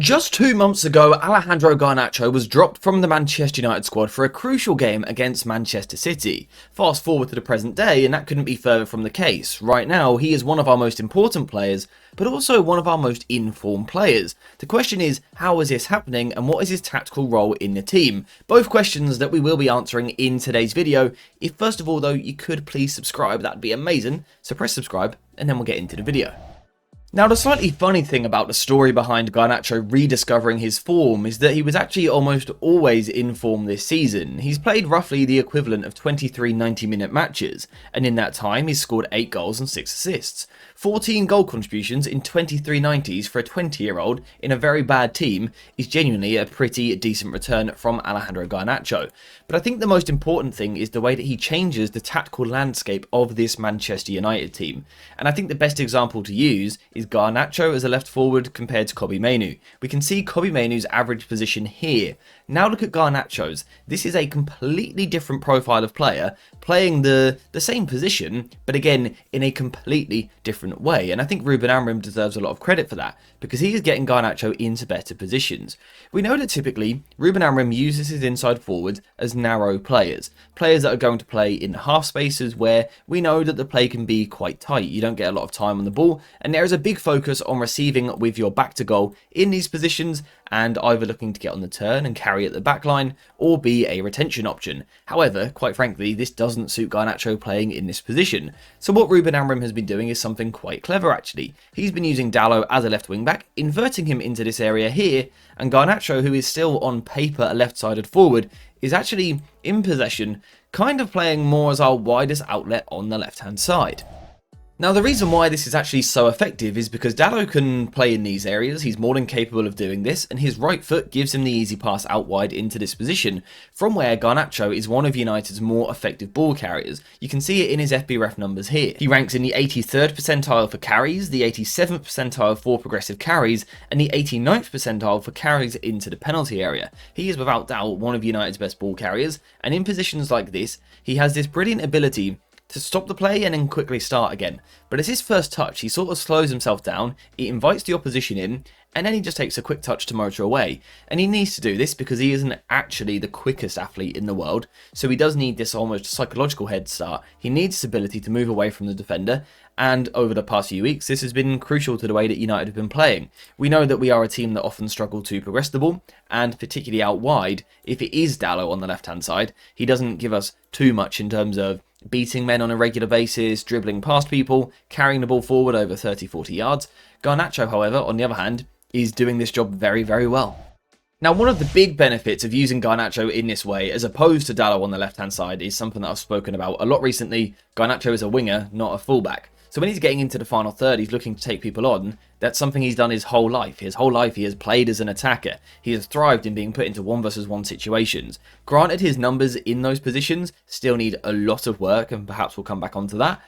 Just 2 months ago, Alejandro Garnacho was dropped from the Manchester United squad for a crucial game against Manchester City. Fast forward to the present day, and that couldn't be further from the case. Right now, he is one of our most important players, but also one of our most informed players. The question is, how is this happening, and what is his tactical role in the team? Both questions that we will be answering in today's video. If first of all, though, you could please subscribe, that'd be amazing. So press subscribe, and then we'll get into the video. Now, the slightly funny thing about the story behind Garnacho rediscovering his form is that he was actually almost always in form this season. He's played roughly the equivalent of 23 90-minute matches, and in that time he's scored 8 goals and 6 assists. 14 goal contributions in 23 90s for a 20-year-old in a very bad team is genuinely a pretty decent return from Alejandro Garnacho. But I think the most important thing is the way that he changes the tactical landscape of this Manchester United team. And I think the best example to use is Garnacho as a left forward compared to Kobbie Mainoo. We can see Kobbie Mainoo's average position here. Now look at Garnacho's. This is a completely different profile of player, playing the same position, but again, in a completely different way. And I think Ruben Amorim deserves a lot of credit for that, because he is getting Garnacho into better positions. We know that typically, Ruben Amorim uses his inside forwards as narrow players that are going to play in half spaces where we know that the play can be quite tight. You don't get a lot of time on the ball, and there is a big focus on receiving with your back to goal in these positions, and either looking to get on the turn and carry at the back line, or be a retention option. However, quite frankly, this doesn't suit Garnacho playing in this position. So what Ruben Amorim has been doing is something quite clever actually. He's been using Dalot as a left wing back, inverting him into this area here, and Garnacho, who is still on paper a left-sided forward, is actually in possession, kind of playing more as our widest outlet on the left-hand side. Now, the reason why this is actually so effective is because Dalot can play in these areas. He's more than capable of doing this, and his right foot gives him the easy pass out wide into this position, from where Garnacho is one of United's more effective ball carriers. You can see it in his FBref numbers here. He ranks in the 83rd percentile for carries, the 87th percentile for progressive carries, and the 89th percentile for carries into the penalty area. He is without doubt one of United's best ball carriers, and in positions like this, he has this brilliant ability to stop the play and then quickly start again. But as his first touch, he sort of slows himself down, he invites the opposition in, and then he just takes a quick touch to motor away. And he needs to do this because he isn't actually the quickest athlete in the world, so he does need this almost psychological head start. He needs this ability to move away from the defender, and over the past few weeks, this has been crucial to the way that United have been playing. We know that we are a team that often struggle to progress the ball, and particularly out wide, if it is Dalot on the left-hand side, he doesn't give us too much in terms of beating men on a regular basis, dribbling past people, carrying the ball forward over 30-40 yards. Garnacho, however, on the other hand, is doing this job very, very well. Now, one of the big benefits of using Garnacho in this way, as opposed to Dalot on the left-hand side, is something that I've spoken about a lot recently. Garnacho is a winger, not a fullback. So when he's getting into the final third, he's looking to take people on. That's something he's done his whole life. His whole life he has played as an attacker. He has thrived in being put into 1-versus-1 situations. Granted, his numbers in those positions still need a lot of work, and perhaps we'll come back onto that.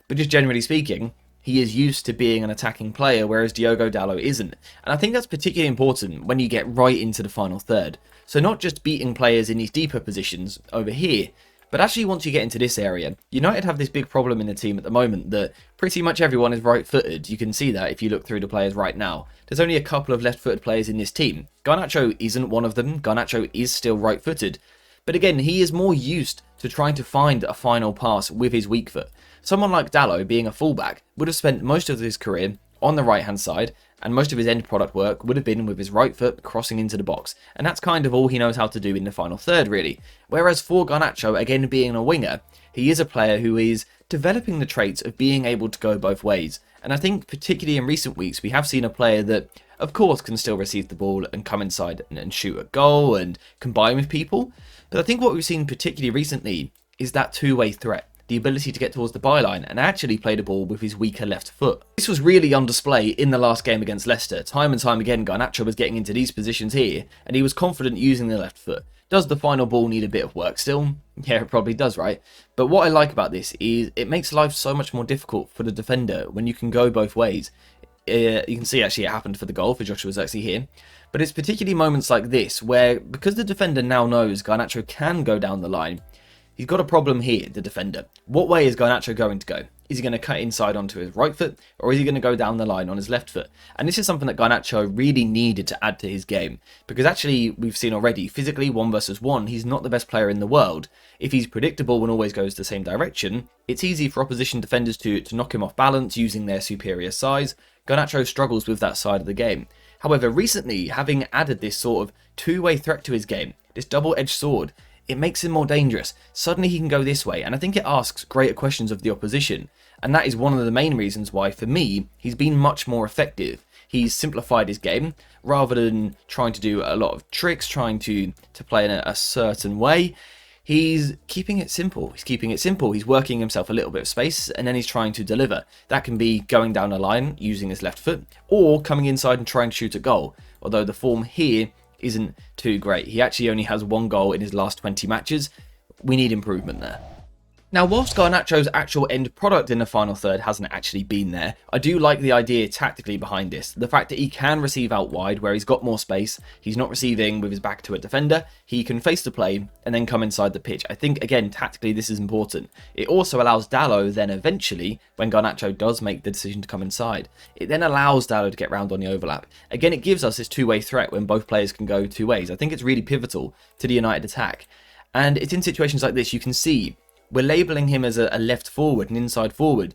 But just generally speaking, he is used to being an attacking player, whereas Diogo Dalot isn't. And I think that's particularly important when you get right into the final third. So not just beating players in these deeper positions over here, but actually once you get into this area, United have this big problem in the team at the moment that pretty much everyone is right-footed. You can see that if you look through the players right now. There's only a couple of left-footed players in this team. Garnacho isn't one of them. Garnacho is still right-footed. But again, he is more used to trying to find a final pass with his weak foot. Someone like Dalot, being a fullback, would have spent most of his career on the right-hand side, and most of his end product work would have been with his right foot crossing into the box, and that's kind of all he knows how to do in the final third, really. Whereas for Garnacho, again being a winger, he is a player who is developing the traits of being able to go both ways, and I think particularly in recent weeks we have seen a player that of course can still receive the ball and come inside and shoot a goal and combine with people, but I think what we've seen particularly recently is that two-way threat. The ability to get towards the byline and actually play the ball with his weaker left foot. This was really on display in the last game against Leicester. Time and time again, Garnacho was getting into these positions here, and he was confident using the left foot. Does the final ball need a bit of work still? Yeah, it probably does, right? But what I like about this is it makes life so much more difficult for the defender when you can go both ways. You can see actually it happened for the goal for Joshua Zirkzee here. But it's particularly moments like this where, because the defender now knows Garnacho can go down the line, He's got a problem here, the defender. What way is Garnacho going to go? Is he going to cut inside onto his right foot, or is he going to go down the line on his left foot? And this is something that Garnacho really needed to add to his game, because actually, we've seen already, physically, 1 versus 1, he's not the best player in the world. If he's predictable and always goes the same direction, it's easy for opposition defenders to knock him off balance using their superior size. Garnacho struggles with that side of the game. However, recently, having added this sort of two-way threat to his game, this double-edged sword, it makes him more dangerous. Suddenly he can go this way, and I think it asks greater questions of the opposition. And that is one of the main reasons why, for me, he's been much more effective. He's simplified his game, rather than trying to do a lot of tricks, trying to play in a certain way. He's keeping it simple. He's working himself a little bit of space, and then he's trying to deliver. That can be going down a line using his left foot, or coming inside and trying to shoot a goal. Although the form here isn't too great. He actually only has 1 goal in his last 20 matches. We need improvement there. Now, whilst Garnacho's actual end product in the final third hasn't actually been there, I do like the idea tactically behind this. The fact that he can receive out wide where he's got more space, he's not receiving with his back to a defender, he can face the play and then come inside the pitch. I think, again, tactically this is important. It also allows Dalot then eventually, when Garnacho does make the decision to come inside, it then allows Dalot to get round on the overlap. Again, it gives us this two-way threat when both players can go two ways. I think it's really pivotal to the United attack. And it's in situations like this you can see we're labelling him as a left forward, an inside forward,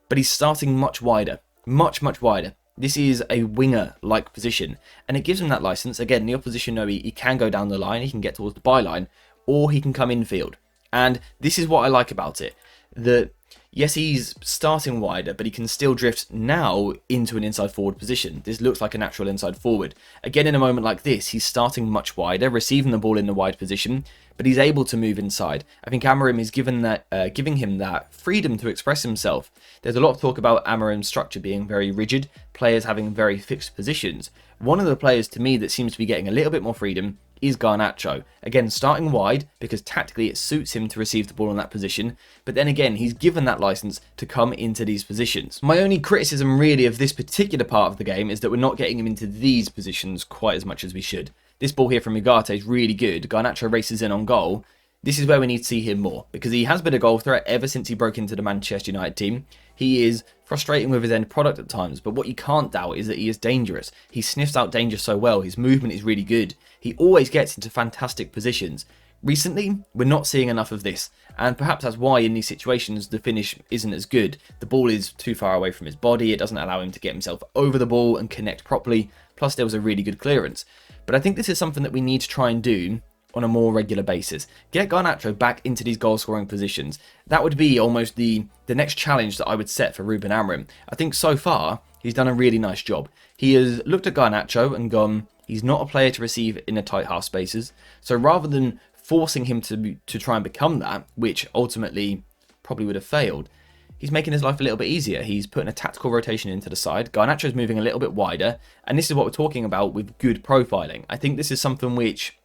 but he's starting much wider, much wider. This is a winger-like position, and it gives him that licence. Again, the opposition know he can go down the line, he can get towards the byline, or he can come infield. And this is what I like about it, that yes, he's starting wider, but he can still drift now into an inside forward position. This looks like a natural inside forward. Again, in a moment like this, he's starting much wider, receiving the ball in the wide position, but he's able to move inside. I think Amorim is giving him that freedom to express himself. There's a lot of talk about Amorim's structure being very rigid, players having very fixed positions. One of the players to me that seems to be getting a little bit more freedom is Garnacho. Again, starting wide because tactically it suits him to receive the ball in that position, but then again, he's given that license to come into these positions. My only criticism really of this particular part of the game is that we're not getting him into these positions quite as much as we should. This ball here from Ugarte is really good. Garnacho races in on goal. This is where we need to see him more, because he has been a goal threat ever since he broke into the Manchester United team. He is frustrating with his end product at times, but what you can't doubt is that he is dangerous. He sniffs out danger so well, his movement is really good. He always gets into fantastic positions. Recently, we're not seeing enough of this, and perhaps that's why in these situations the finish isn't as good. The ball is too far away from his body, it doesn't allow him to get himself over the ball and connect properly, plus there was a really good clearance. But I think this is something that we need to try and do on a more regular basis. Get Garnacho back into these goal-scoring positions. That would be almost the next challenge that I would set for Ruben Amorim. I think so far, he's done a really nice job. He has looked at Garnacho and gone, he's not a player to receive in the tight half spaces. So rather than forcing him to try and become that, which ultimately probably would have failed, he's making his life a little bit easier. He's putting a tactical rotation into the side. Garnacho's moving a little bit wider. And this is what we're talking about with good profiling. I think this is something which,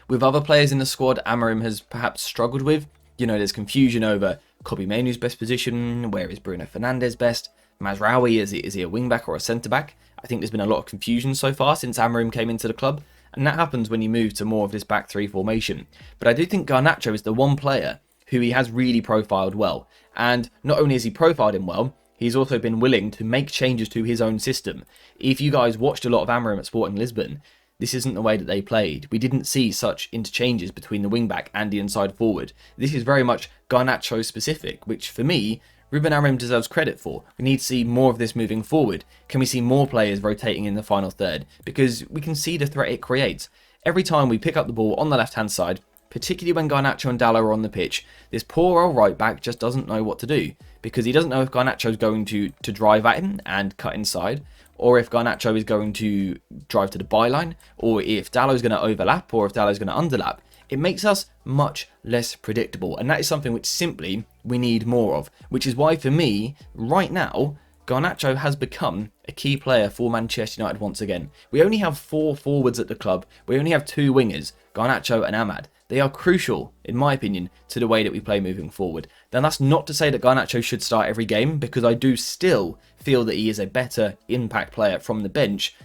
with other players in the squad, Amorim has perhaps struggled with. You know, there's confusion over Kobbie Mainoo's best position. Where is Bruno Fernandes best? Mazraoui, is he a wing-back or a centre-back? I think there's been a lot of confusion so far since Amorim came into the club. And that happens when you move to more of this back three formation. But I do think Garnacho is the one player who he has really profiled well. And not only has he profiled him well, he's also been willing to make changes to his own system. If you guys watched a lot of Amorim at Sporting Lisbon, this isn't the way that they played. We didn't see such interchanges between the wing-back and the inside forward. This is very much Garnacho specific, which for me, Ruben Amorim deserves credit for. We need to see more of this moving forward. Can we see more players rotating in the final third? Because we can see the threat it creates. Every time we pick up the ball on the left-hand side, particularly when Garnacho and Dalot are on the pitch, this poor old right-back just doesn't know what to do. Because he doesn't know if Garnacho's going to drive at him and cut inside, or if Garnacho is going to drive to the byline, or if Dalot's going to overlap, or if Dalot's going to underlap. It makes us much less predictable, and that is something which simply we need more of. Which is why, for me, right now, Garnacho has become a key player for Manchester United once again. We only have 4 forwards at the club. We only have 2 wingers, Garnacho and Amad. They are crucial, in my opinion, to the way that we play moving forward. Then that's not to say that Garnacho should start every game, because I do still feel that he is a better impact player from the bench.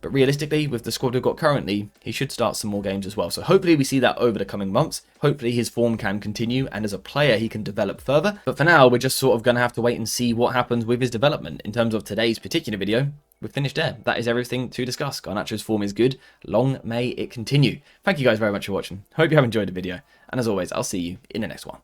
But realistically, with the squad we've got currently, he should start some more games as well. So hopefully we see that over the coming months. Hopefully his form can continue, and as a player he can develop further. But for now, we're just sort of going to have to wait and see what happens with his development. In terms of today's particular video, we've finished there. That is everything to discuss. Garnacho's form is good. Long may it continue. Thank you guys very much for watching. Hope you have enjoyed the video. And as always, I'll see you in the next one.